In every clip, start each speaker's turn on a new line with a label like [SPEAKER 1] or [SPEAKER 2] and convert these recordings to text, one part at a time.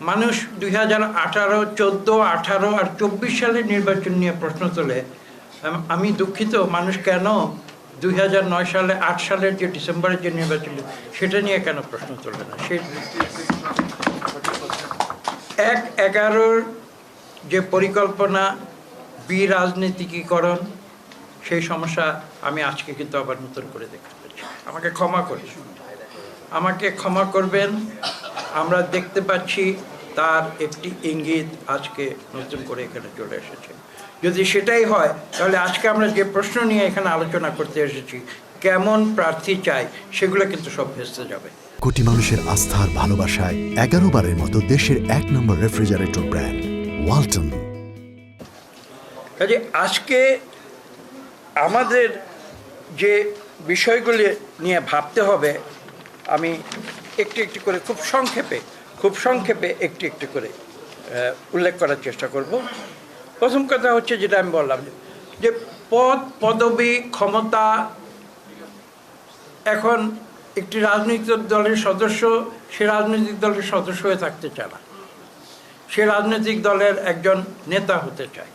[SPEAKER 1] মানুষ 2018, 14, 18 আর 24 সালের নির্বাচন নিয়ে প্রশ্ন তোলে। আমি দুঃখিত, মানুষ কেন 2009 সালে 8 সালের যে ডিসেম্বরের যে নির্বাচন সেটা নিয়ে কেন প্রশ্ন তোলে না? সে 1/11 যে পরিকল্পনা, রাজনীতিকীকরণ, সেই সমস্যা আমি আজকে কিন্তু আবার নতুন করে দেখতে পাচ্ছি। আমাকে ক্ষমা করবেন। আমরা দেখতে পাচ্ছি তার একটি ইঙ্গিত আজকে নতুন করে এখানে চলে এসেছে। যদি সেটাই হয় তাহলে আজকে আমরা যে প্রশ্ন নিয়ে এখানে আলোচনা করতে এসেছি, কেমন প্রার্থী চাই, সেগুলো কিন্তু সব ভেস্তে যাবে।
[SPEAKER 2] কোটি মানুষের আস্থার ভালোবাসায় 11 বারের মতো দেশের 1 নম্বর রেফ্রিজারেটর ব্র্যান্ড ওয়ালটন।
[SPEAKER 1] কাজে আজকে আমাদের যে বিষয়গুলি নিয়ে ভাবতে হবে, আমি একটু করে খুব সংক্ষেপে একটু করে উল্লেখ করার চেষ্টা করব। প্রথম কথা হচ্ছে যেটা আমি বললাম, যে পদবি, ক্ষমতা, এখন একটি রাজনৈতিক দলের সদস্য সে রাজনৈতিক দলের সদস্য হয়ে থাকতে চায় না, সে রাজনৈতিক দলের একজন নেতা হতে চায়।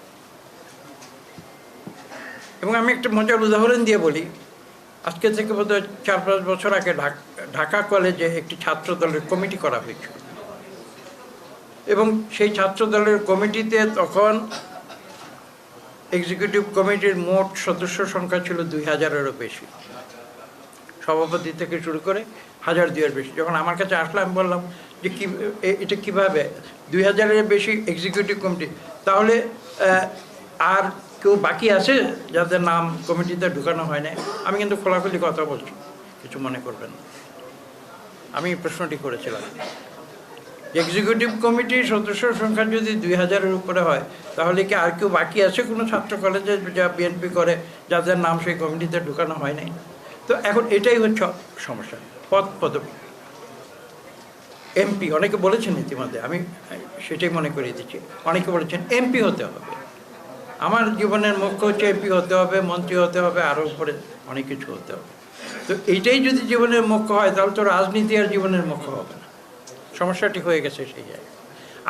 [SPEAKER 1] এবং আমি একটা মজার উদাহরণ দিয়ে বলি, আজকে থেকে বোধহয় 4-5 বছর আগে ঢাকা কলেজে একটি ছাত্র দলের কমিটি করা হয়েছিল, এবং সেই ছাত্র দলের কমিটিতে তখন এক্সিকিউটিভ কমিটির মোট সদস্য সংখ্যা ছিল 2000-এরও বেশি, সভাপতি থেকে শুরু করে 1000-2 বেশি। যখন আমার কাছে আসলো আমি বললাম যে এটা কীভাবে 2000-এর বেশি এক্সিকিউটিভ কমিটি, তাহলে আর কেউ বাকি আছে যাদের নাম কমিটিতে ঢুকানো হয় না? আমি কিন্তু খোলাখুলি কথা বলছি, কিছু মনে করবেন না। আমি প্রশ্নটি করেছিলাম, এক্সিকিউটিভ কমিটির সদস্যর সংখ্যা যদি 2000-এর উপরে হয়, তাহলে কি আর কেউ বাকি আছে কোনো ছাত্র কলেজে যা বিএনপি করে, যাদের নাম সেই কমিটিতে ঢুকানো হয় নাই? তো এখন এটাই হচ্ছে সমস্যা, পদবি। এমপি অনেকে বলেছেন ইতিমধ্যে, আমি সেটাই মনে করিয়ে দিচ্ছি, অনেকে বলেছেন এমপি হতে হবে। আমার জীবনের মুখ্য হচ্ছে এমপি হতে হবে, মন্ত্রী হতে হবে, আরও উপরে অনেক কিছু হতে হবে। তো এইটাই যদি জীবনের মুখ্য হয়, তাহলে তো রাজনীতি আর জীবনের মুখ্য হবে না। সমস্যাটি হয়ে গেছে সেই জায়গায়।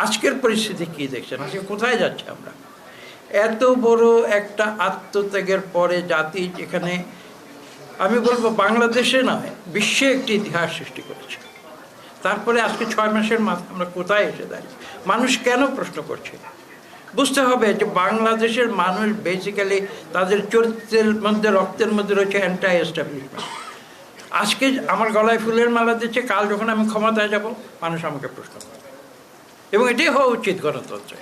[SPEAKER 1] আজকের পরিস্থিতি কী দেখছেন? আজকে কোথায় যাচ্ছে আমরা? এত বড় একটা আত্মত্যাগের পরে জাতি, যেখানে আমি বলবো বাংলাদেশে নয়, বিশ্বে একটি ইতিহাস সৃষ্টি করেছে, তারপরে আজকে 6 মাসের মাথায় আমরা কোথায় এসে দাঁড়িয়ে? মানুষ কেন প্রশ্ন করছে? বুঝতে হবে যে বাংলাদেশের মানুষ বেসিক্যালি তাদের চরিত্রের মধ্যে, রক্তের মধ্যে রয়েছে অ্যান্টি এস্টাবলিশমেন্ট। আজকে আমার গলায় ফুলের মালা দিচ্ছে, কাল যখন আমি ক্ষমতায় যাব মানুষ আমাকে প্রশ্ন করবে, এবং এটাই হওয়া উচিত গণতন্ত্রে।